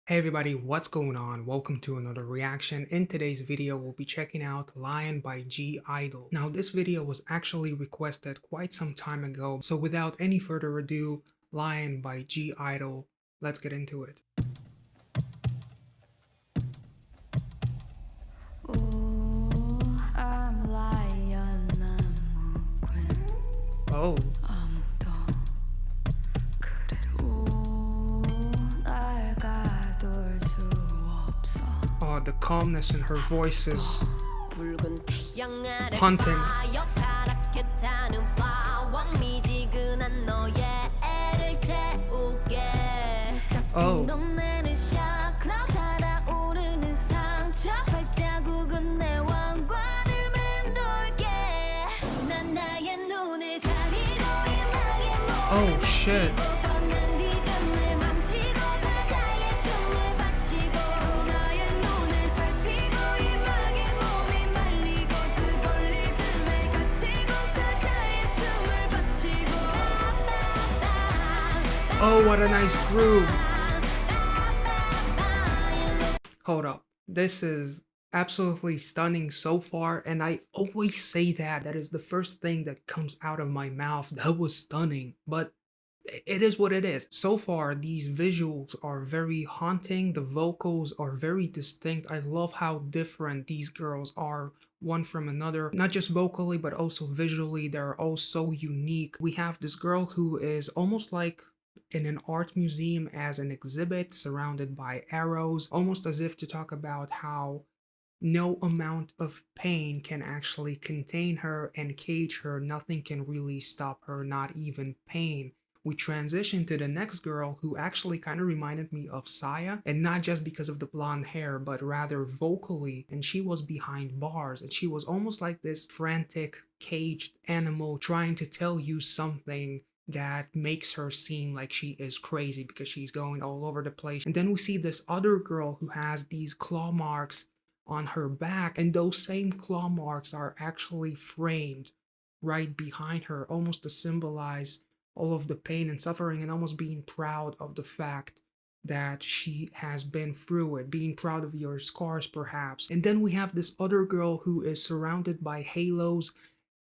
Hey everybody, what's going on? Welcome to another reaction. In today's video, we'll be checking out Lion by I-DLE. Now, this video was actually requested quite some time ago, so without any further ado, Lion by I-DLE, let's get into it. Oh. Oh, the calmness in her voice is haunting. Oh. Oh shit. Oh, what a nice groove. Hold up. This is absolutely stunning so far, and I always say that. That is the first thing that comes out of my mouth. That was stunning, but it is what it is. So far, these visuals are very haunting. The vocals are very distinct. I love how different these girls are one from another, not just vocally, but also visually. They're all so unique. We have this girl who is almost like in an art museum as an exhibit surrounded by arrows, almost as if to talk about how no amount of pain can actually contain her and cage her. Nothing can really stop her, not even pain. We transition to the next girl who actually kind of reminded me of Saya, and not just because of the blonde hair, but rather vocally, and she was behind bars, and she was almost like this frantic, caged animal trying to tell you something that makes her seem like she is crazy because she's going all over the place. And then we see this other girl who has these claw marks on her back, and those same claw marks are actually framed right behind her, almost to symbolize all of the pain and suffering, and almost being proud of the fact that she has been through it, being proud of your scars perhaps. And then we have this other girl who is surrounded by halos,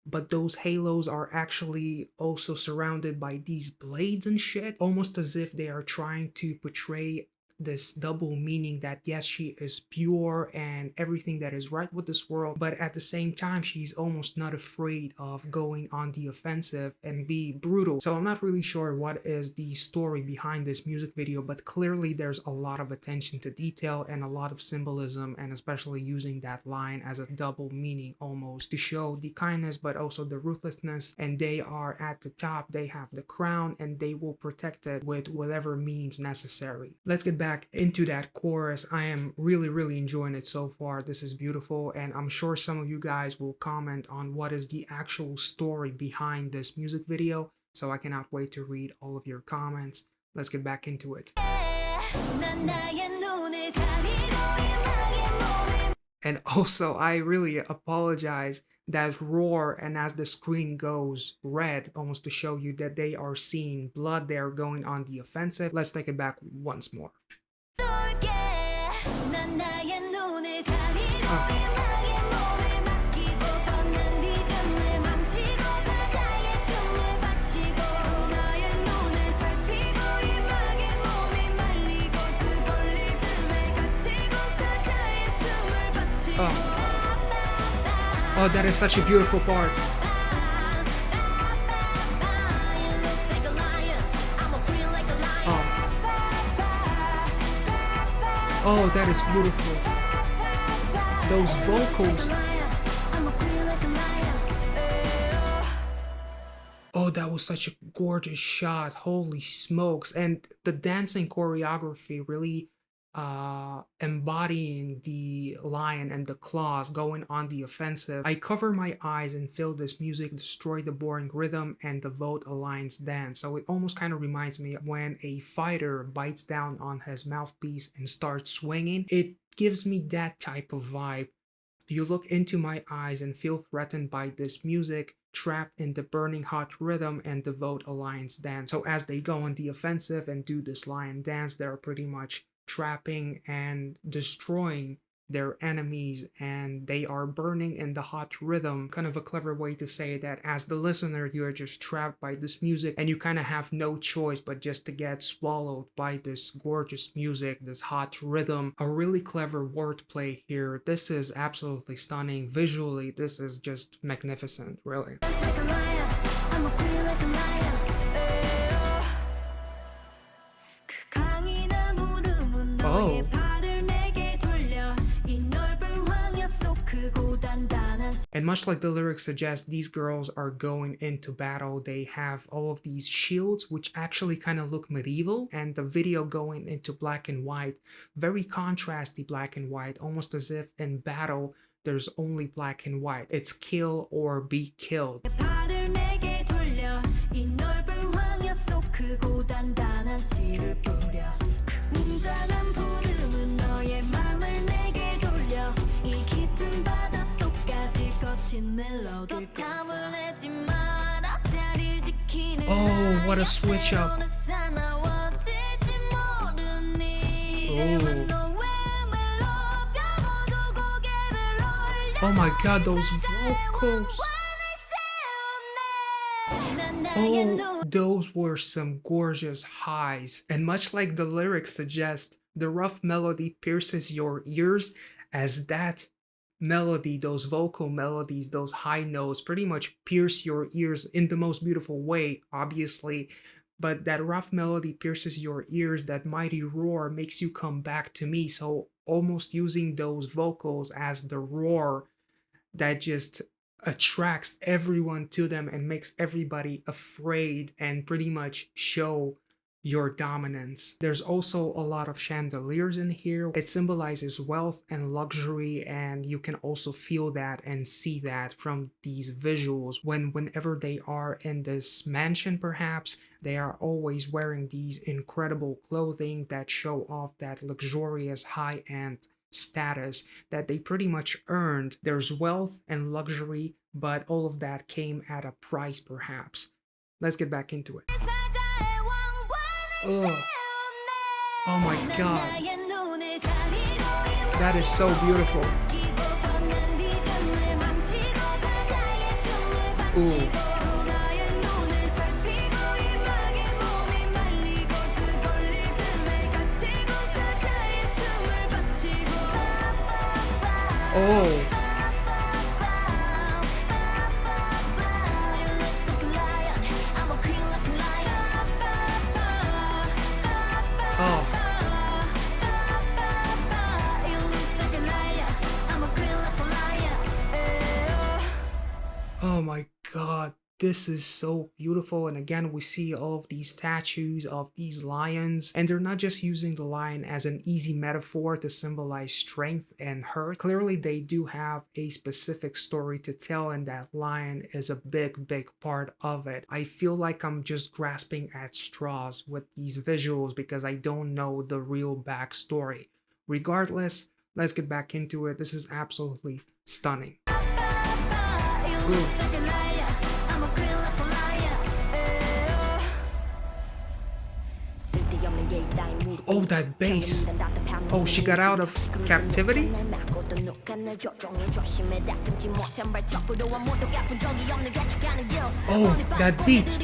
but those halos are actually also surrounded by these blades and shit, almost as if they are trying to portray this double meaning that yes, she is pure and everything that is right with this world, but at the same time she's almost not afraid of going on the offensive and be brutal. So I'm not really sure what is the story behind this music video, but clearly there's a lot of attention to detail and a lot of symbolism, and especially using that line as a double meaning almost to show the kindness but also the ruthlessness. And they are at the top, they have the crown, and they will protect it with whatever means necessary. Let's get back into that chorus. I am really enjoying it so far. This is beautiful, and I'm sure some of you guys will comment on what is the actual story behind this music video, so I cannot wait to read all of your comments. Let's get back into it. And also, I really apologize. That roar, and as the screen goes red, almost to show you that they are seeing blood, they are going on the offensive. Let's take it back once more. Oh, that is such a beautiful part. Oh, that is beautiful. Those vocals. Oh, that was such a gorgeous shot. Holy smokes. And the dancing choreography really embodying the lion and the claws going on the offensive. I cover my eyes and feel this music destroy the boring rhythm and the Vote Alliance dance. So it almost kind of reminds me of when a fighter bites down on his mouthpiece and starts swinging. It gives me that type of vibe. You look into my eyes and feel threatened by this music, trapped in the burning hot rhythm and the Vote Alliance dance. So as they go on the offensive and do this lion dance, they're pretty much trapping and destroying their enemies, and they are burning in the hot rhythm. Kind of a clever way to say that as the listener, you're just trapped by this music and you kind of have no choice but just to get swallowed by this gorgeous music, this hot rhythm. A really clever wordplay here. This is absolutely stunning. Visually, this is just magnificent, really. Oh. And much like the lyrics suggest, these girls are going into battle. They have all of these shields, which actually kind of look medieval, and the video going into black and white, very contrasty black and white, almost as if in battle there's only black and white. It's kill or be killed. Oh, what a switch up. Oh my god, those vocals. Oh, those were some gorgeous highs. And much like the lyrics suggest, the rough melody pierces your ears as that melody, those vocal melodies, those high notes pretty much pierce your ears in the most beautiful way, obviously. But that rough melody pierces your ears, that mighty roar makes you come back to me. So almost using those vocals as the roar that just attracts everyone to them and makes everybody afraid and pretty much show your dominance. There's also a lot of chandeliers in here. It symbolizes wealth and luxury, and you can also feel that and see that from these visuals. Whenever they are in this mansion, perhaps, they are always wearing these incredible clothing that show off that luxurious high-end status that they pretty much earned. There's wealth and luxury, but all of that came at a price, perhaps. Let's get back into it. Oh, oh my god. That is so beautiful. Ooh. Oh. Oh. Oh my god, this is so beautiful. And again, we see all of these statues of these lions, and they're not just using the lion as an easy metaphor to symbolize strength and hurt. Clearly, they do have a specific story to tell, and that lion is a big part of it. I feel like I'm just grasping at straws with these visuals because I don't know the real backstory. Regardless, let's get back into it. This is absolutely stunning. Ooh. Oh, that bass. Oh, she got out of captivity? Oh, that beat.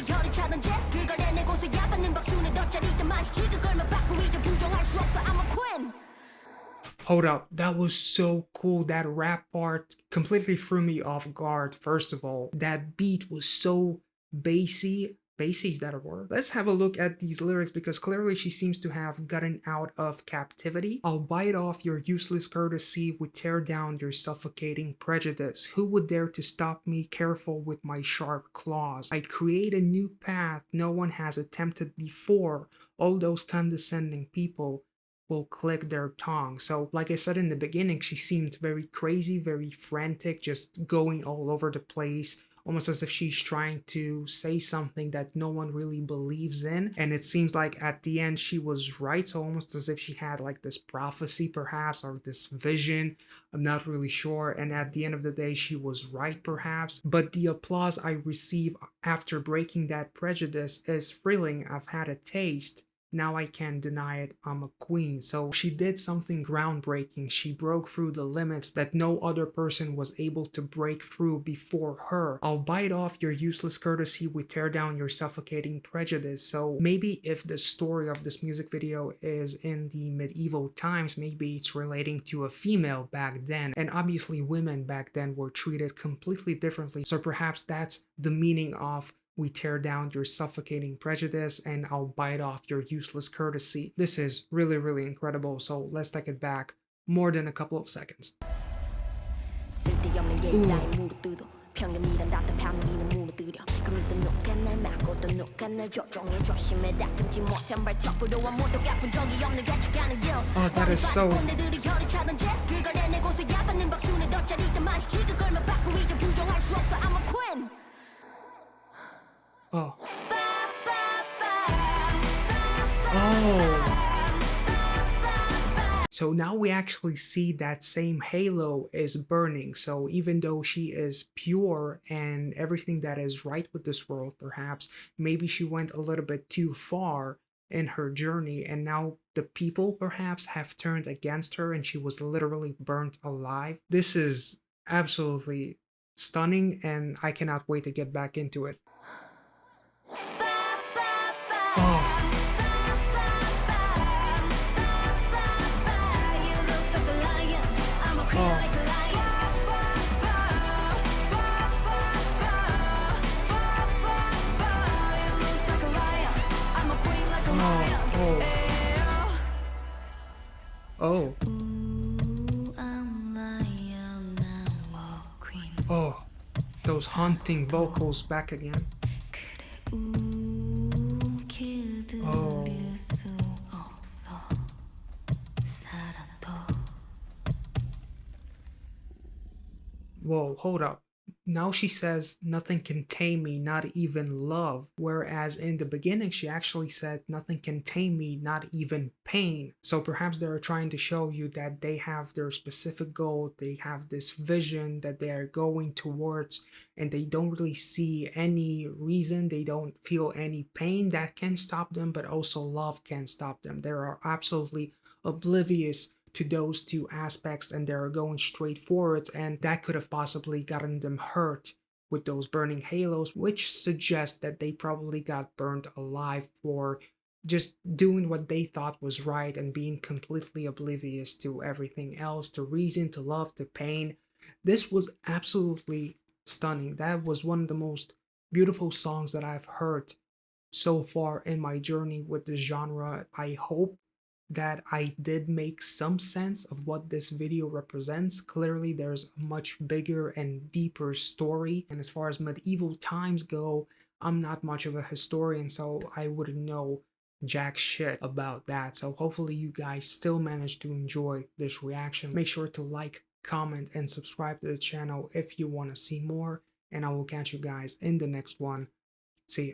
Hold up, that was so cool. That rap part completely threw me off guard, first of all. That beat was so bassy. Bassy, is that a word? Let's have a look at these lyrics because clearly she seems to have gotten out of captivity. I'll bite off your useless courtesy, would tear down your suffocating prejudice. Who would dare to stop me? Careful with my sharp claws. I'd create a new path no one has attempted before. All those condescending people will click their tongue. So like I said in the beginning, she seemed very crazy, very frantic, just going all over the place, almost as if she's trying to say something that no one really believes in. And it seems like at the end she was right, so almost as if she had like this prophecy perhaps, or this vision, I'm not really sure. And at the end of the day, she was right perhaps. But the applause I receive after breaking that prejudice is thrilling. I've had a taste. Now I can't deny it, I'm a queen. So she did something groundbreaking. She broke through the limits that no other person was able to break through before her. I'll bite off your useless courtesy, we tear down your suffocating prejudice. So maybe if the story of this music video is in the medieval times, maybe it's relating to a female back then. And obviously women back then were treated completely differently. So perhaps that's the meaning of we tear down your suffocating prejudice and I'll bite off your useless courtesy. This is really, really incredible, so let's take it back more than a couple of seconds. Ooh. Oh, that is so... Oh. Oh. So now we actually see that same halo is burning. So even though she is pure and everything that is right with this world, perhaps, maybe she went a little bit too far in her journey, and now the people perhaps have turned against her and she was literally burnt alive. This is absolutely stunning and I cannot wait to get back into it. Oh. Oh. Oh, those haunting vocals back again. Oh. Whoa, hold up. Now she says nothing can tame me, not even love. Whereas in the beginning, she actually said nothing can tame me, not even pain. So perhaps they're trying to show you that they have their specific goal, they have this vision that they are going towards, and they don't really see any reason, they don't feel any pain that can stop them, but also love can stop them. They are absolutely oblivious to those two aspects and they're going straight forwards, and that could have possibly gotten them hurt with those burning halos, which suggests that they probably got burned alive for just doing what they thought was right and being completely oblivious to everything else, to reason, to love, to pain. This was absolutely stunning. That was one of the most beautiful songs that I've heard so far in my journey with this genre. I hope that I did make some sense of what this video represents. Clearly, there's a much bigger and deeper story. And as far as medieval times go, I'm not much of a historian, so I wouldn't know jack shit about that. So hopefully you guys still managed to enjoy this reaction. Make sure to like, comment, and subscribe to the channel if you want to see more. And I will catch you guys in the next one. See ya.